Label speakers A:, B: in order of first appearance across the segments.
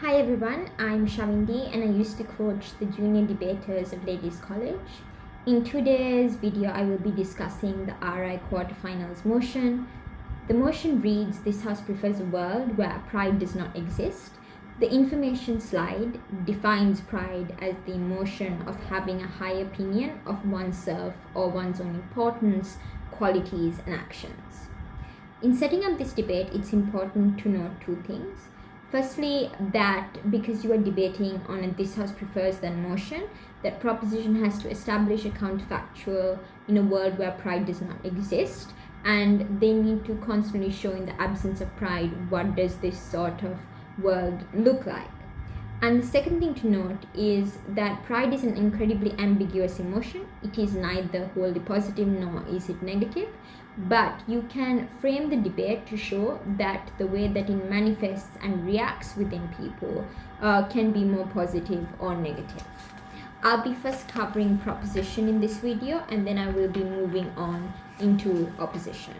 A: Hi everyone, I'm Shavindi and I used to coach the junior debaters of Ladies College. In today's video, I will be discussing the RI quarterfinals motion. The motion reads, "This House prefers a world where pride does not exist." The information slide defines pride as the emotion of having a high opinion of oneself or one's own importance, qualities, and actions. In setting up this debate, it's important to note two things. Firstly, that because you are debating on a "this house prefers" than motion, that proposition has to establish a counterfactual in a world where pride does not exist, and they need to constantly show in the absence of pride what does this sort of world look like. And the second thing to note is that pride is an incredibly ambiguous emotion. It is neither wholly positive nor is it negative, but you can frame the debate to show that the way that it manifests and reacts within people can be more positive or negative. I'll be first covering proposition in this video, and then I will be moving on into opposition.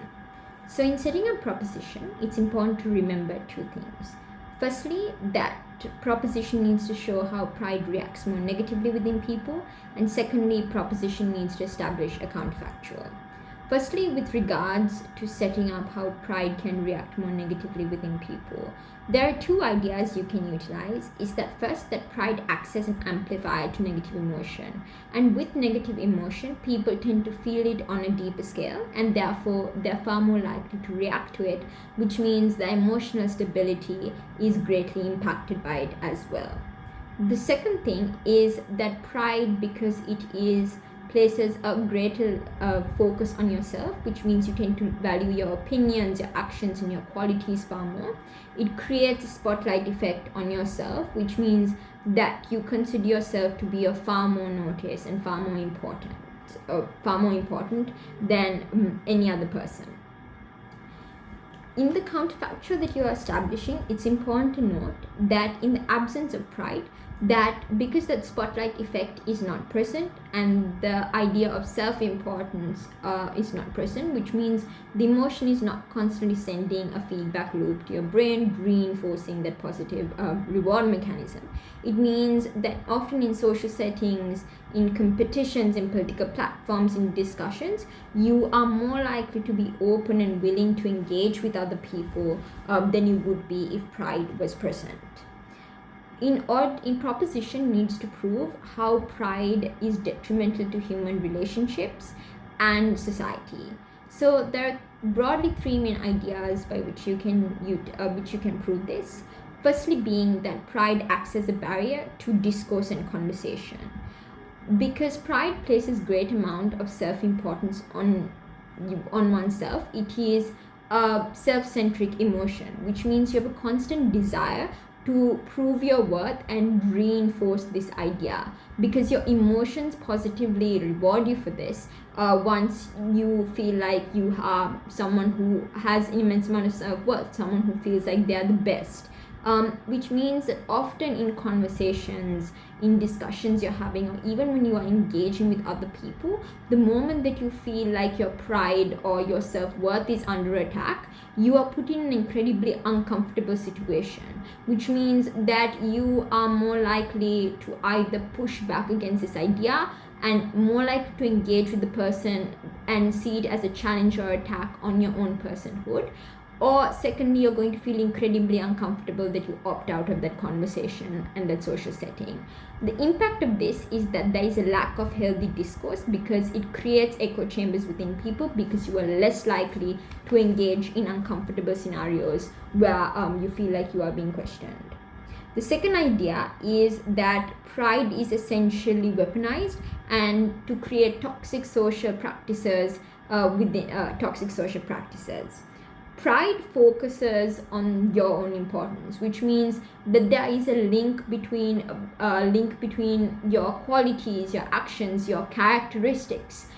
A: So in setting up proposition, it's important to remember two things. Firstly, that proposition needs to show how pride reacts more negatively within people, and secondly, proposition needs to establish a counterfactual. Firstly, with regards to setting up how pride can react more negatively within people, there are two ideas you can utilize. Is that first, that pride acts as an amplifier to negative emotion, and with negative emotion, people tend to feel it on a deeper scale, and therefore they're far more likely to react to it, which means their emotional stability is greatly impacted by it as well. The second thing is that pride, because it places a greater focus on yourself, which means you tend to value your opinions, your actions, and your qualities far more. It creates a spotlight effect on yourself, which means that you consider yourself to be far more noticed and far more important than any other person. In the counterfactual that you are establishing, it's important to note that in the absence of pride, that because that spotlight effect is not present and the idea of self-importance is not present, which means the emotion is not constantly sending a feedback loop to your brain, reinforcing that positive reward mechanism. It means that often in social settings, in competitions, in political platforms, in discussions, you are more likely to be open and willing to engage with other people than you would be if pride was present. In proposition needs to prove how pride is detrimental to human relationships and society. So there are broadly three main ideas by which you can prove this. Firstly, being that pride acts as a barrier to discourse and conversation. Because pride places great amount of self-importance on oneself, it is a self-centric emotion, which means you have a constant desire to prove your worth and reinforce this idea, because your emotions positively reward you for this. Once you feel like you are someone who has an immense amount of self-worth, someone who feels like they are the best, which means that often in conversations, in discussions you're having, or even when you are engaging with other people, the moment that you feel like your pride or your self-worth is under attack, you are put in an incredibly uncomfortable situation, which means that you are more likely to either push back against this idea and more likely to engage with the person and see it as a challenge or attack on your own personhood. Or secondly, you're going to feel incredibly uncomfortable that you opt out of that conversation and that social setting. The impact of this is that there is a lack of healthy discourse, because it creates echo chambers within people, because you are less likely to engage in uncomfortable scenarios where you feel like you are being questioned. The second idea is that pride is essentially weaponized and to create toxic social practices toxic social practices. Pride focuses on your own importance, which means that there is a link between your qualities, your actions, your characteristics,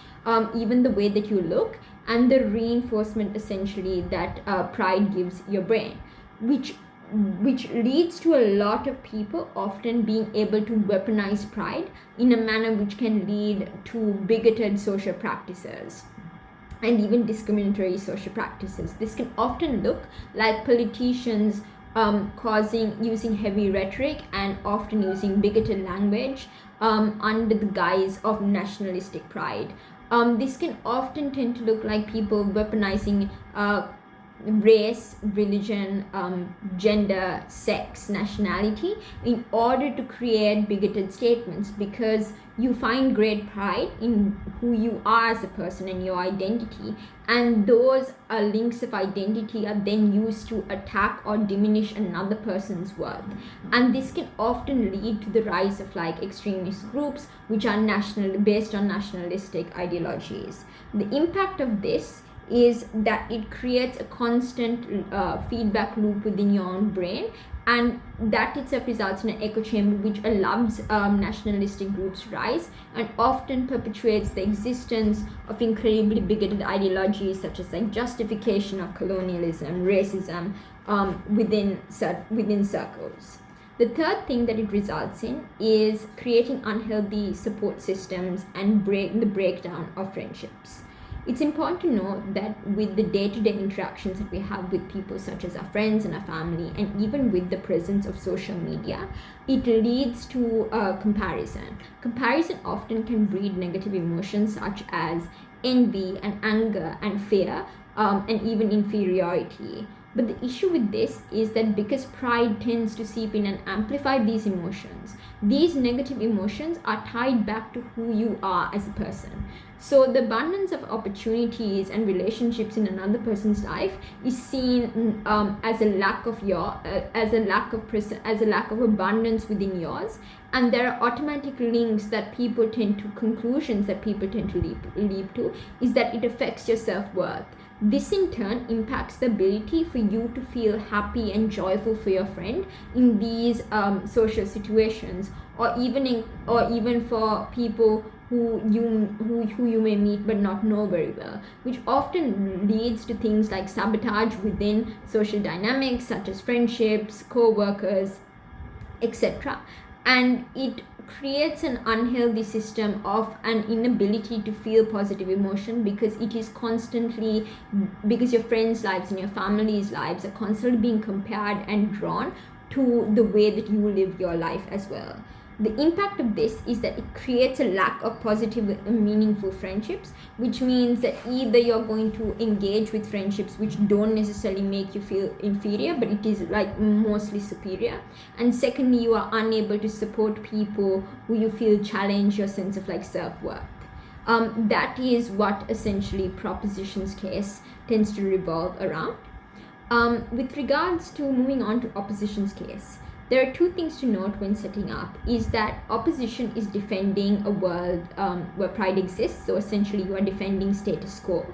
A: even the way that you look, and the reinforcement essentially that pride gives your brain, which leads to a lot of people often being able to weaponize pride in a manner which can lead to bigoted social practices and even discriminatory social practices. This can often look like politicians using heavy rhetoric and often using bigoted language under the guise of nationalistic pride. This can often tend to look like people weaponizing race, religion, gender, sex, nationality in order to create bigoted statements, because you find great pride in who you are as a person and your identity, and those links of identity are then used to attack or diminish another person's worth. And this can often lead to the rise of like extremist groups which are based on nationalistic ideologies. The impact of this is that it creates a constant feedback loop within your own brain, and that itself results in an echo chamber which allows nationalistic groups rise and often perpetuates the existence of incredibly bigoted ideologies such as like justification of colonialism, racism within circles. The third thing that it results in is creating unhealthy support systems and the breakdown of friendships. It's important to note that with the day-to-day interactions that we have with people such as our friends and our family, and even with the presence of social media, it leads to comparison. Comparison often can breed negative emotions such as envy and anger and fear, and even inferiority. But the issue with this is that because pride tends to seep in and amplify these emotions, these negative emotions are tied back to who you are as a person. So the abundance of opportunities and relationships in another person's life is seen as a lack of abundance within yours, and there are automatic links that conclusions that people tend to leap to is that it affects your self-worth. This in turn impacts the ability for you to feel happy and joyful for your friend in these social situations, or even for people who you may meet but not know very well, which often leads to things like sabotage within social dynamics such as friendships, co-workers, etc. And it creates an unhealthy system of an inability to feel positive emotion, because your friends' lives and your family's lives are constantly being compared and drawn to the way that you live your life as well. The impact of this is that it creates a lack of positive and meaningful friendships, which means that either you're going to engage with friendships which don't necessarily make you feel inferior, but it is like mostly superior. And secondly, you are unable to support people who you feel challenge your sense of like self-worth. That is what essentially proposition's case tends to revolve around. With regards to moving on to opposition's case, there are two things to note when setting up, is that opposition is defending a world where pride exists. So essentially you are defending status quo.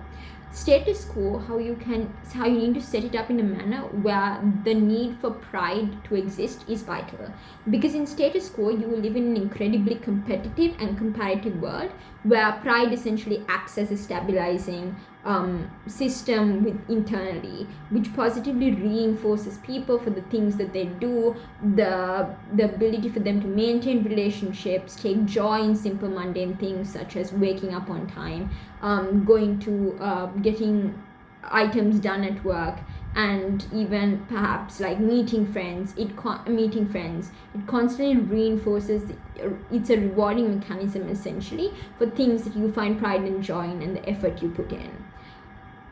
A: Status quo, how you need to set it up in a manner where the need for pride to exist is vital. Because in status quo, you will live in an incredibly competitive and comparative world where pride essentially acts as a stabilizing system internally, which positively reinforces people for the things that they do, the ability for them to maintain relationships, take joy in simple mundane things such as waking up on time, going to getting items done at work, and even perhaps like meeting friends. It constantly reinforces it's a rewarding mechanism essentially for things that you find pride and joy in and the effort you put in.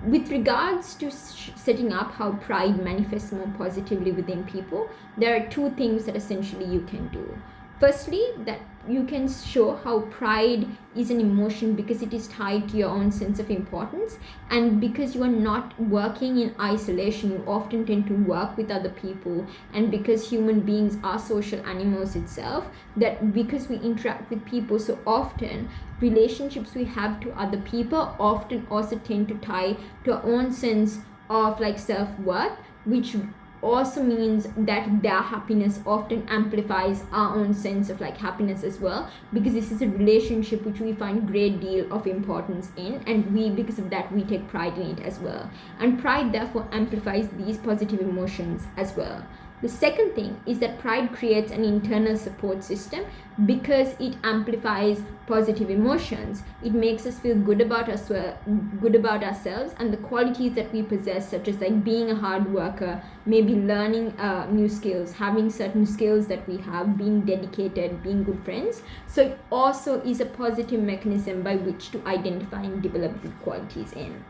A: With regards to setting up how pride manifests more positively within people, there are two things that essentially you can do. Firstly, that you can show how pride is an emotion because it is tied to your own sense of importance, and because you are not working in isolation, you often tend to work with other people, and because human beings are social animals itself, that because we interact with people so often, relationships we have to other people often also tend to tie to our own sense of like self-worth, which also means that their happiness often amplifies our own sense of like happiness as well, because this is a relationship which we find great deal of importance in, and because of that we take pride in it as well, and pride therefore amplifies these positive emotions as well. The second thing is that pride creates an internal support system because it amplifies positive emotions. It makes us feel good about ourselves and the qualities that we possess, such as like being a hard worker, maybe learning new skills, having certain skills that we have, being dedicated, being good friends. So it also is a positive mechanism by which to identify and develop good qualities in.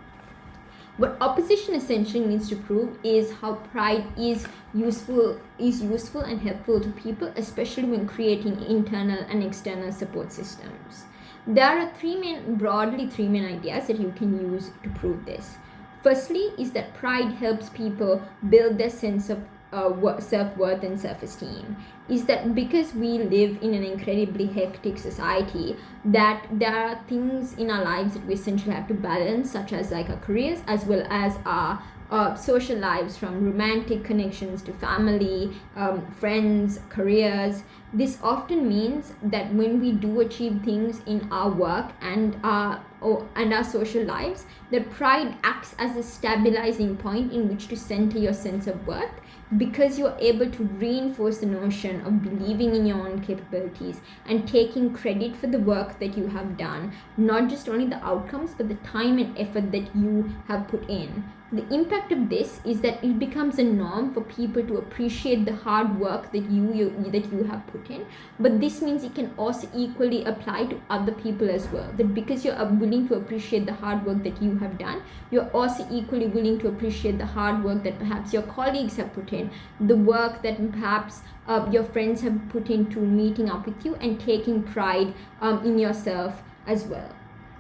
A: What opposition essentially needs to prove is how pride is useful and helpful to people, especially when creating internal and external support systems. There are broadly three main ideas that you can use to prove this. Firstly is that pride helps people build their sense of self-worth and self-esteem. Is that because we live in an incredibly hectic society, that there are things in our lives that we essentially have to balance, such as like our careers as well as our social lives, from romantic connections to family, friends, careers. This often means that when we do achieve things in our work and our social lives, that pride acts as a stabilizing point in which to center your sense of worth, because you're able to reinforce the notion of believing in your own capabilities and taking credit for the work that you have done, not just only the outcomes but the time and effort that you have put in. The impact of this is that it becomes a norm for people to appreciate the hard work that you have put in, but this means it can also equally apply to other people as well. That because you're willing to appreciate the hard work that you have done, you're also equally willing to appreciate the hard work that perhaps your colleagues have put in, the work that perhaps your friends have put into meeting up with you, and taking pride in yourself as well.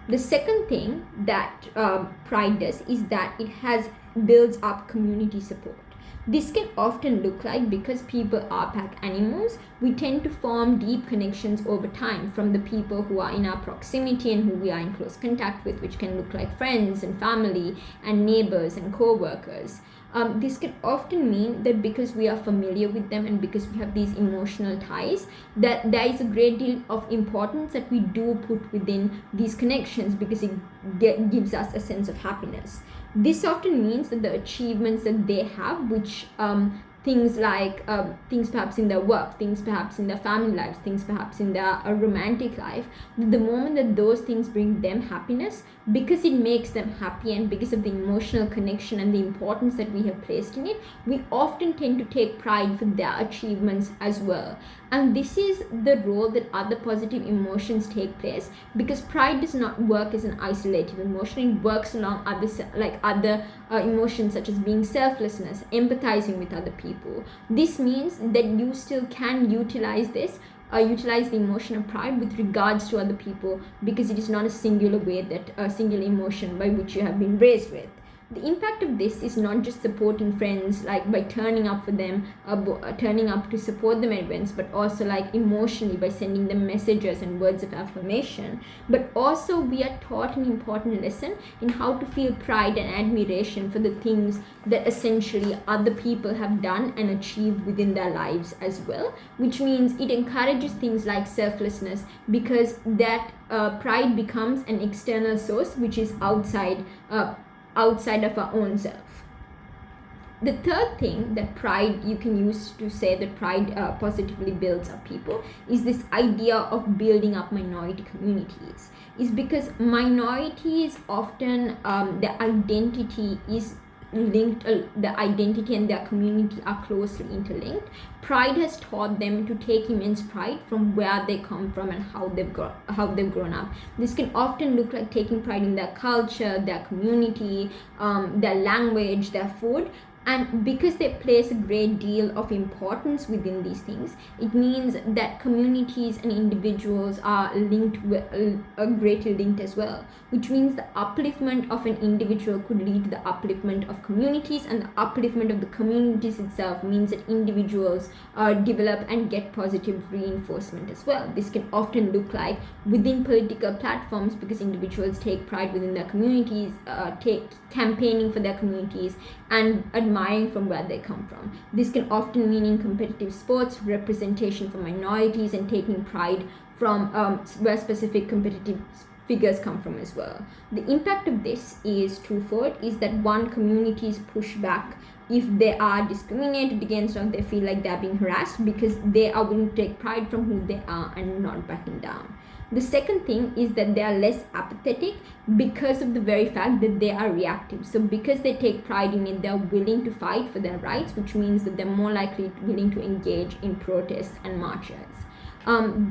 A: The second thing that pride does is that it builds up community support. This can often look like, because people are pack animals, we tend to form deep connections over time from the people who are in our proximity and who we are in close contact with, which can look like friends and family and neighbors and co-workers. This can often mean that because we are familiar with them and because we have these emotional ties, that there is a great deal of importance that we do put within these connections, because it gives us a sense of happiness. This often means that the achievements that they have, which things like things perhaps in their work, things perhaps in their family lives, things perhaps in their romantic life, the moment that those things bring them happiness, because it makes them happy and because of the emotional connection and the importance that we have placed in it, we often tend to take pride for their achievements as well. And this is the role that other positive emotions take place, because pride does not work as an isolated emotion. It works along other emotions, such as being selflessness, empathizing with other people. This means that you still can utilize the emotion of pride with regards to other people, because it is not a singular emotion by which you have been raised with. The impact of this is not just supporting friends, like by turning up for them, turning up to support them at events, but also like emotionally by sending them messages and words of affirmation. But also we are taught an important lesson in how to feel pride and admiration for the things that essentially other people have done and achieved within their lives as well, which means it encourages things like selflessness, because that pride becomes an external source which is outside of our own self. The third thing that pride you can use to say that pride positively builds up people is this idea of building up minority communities. Is because minorities often their identity is linked, the identity and their community are closely interlinked. Pride has taught them to take immense pride from where they come from and how they've grown up. This can often look like taking pride in their culture, their community, their language, their food. And because they place a great deal of importance within these things, it means that communities and individuals are linked greatly linked as well, which means the upliftment of an individual could lead to the upliftment of communities, and the upliftment of the communities itself means that individuals develop and get positive reinforcement as well. This can often look like within political platforms, because individuals take pride within their communities, take campaigning for their communities and admiring from where they come from. This can often mean in competitive sports, representation for minorities and taking pride from where specific competitive figures come from as well. The impact of this is twofold, is that one, communities push back if they are discriminated against or they feel like they're being harassed, because they are willing to take pride from who they are and not backing down. The second thing is that they are less apathetic because of the very fact that they are reactive. So because they take pride in it, they're willing to fight for their rights, which means that they're more likely willing to engage in protests and marches.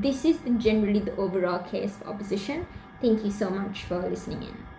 A: This is generally the overall case for opposition. Thank you so much for listening in.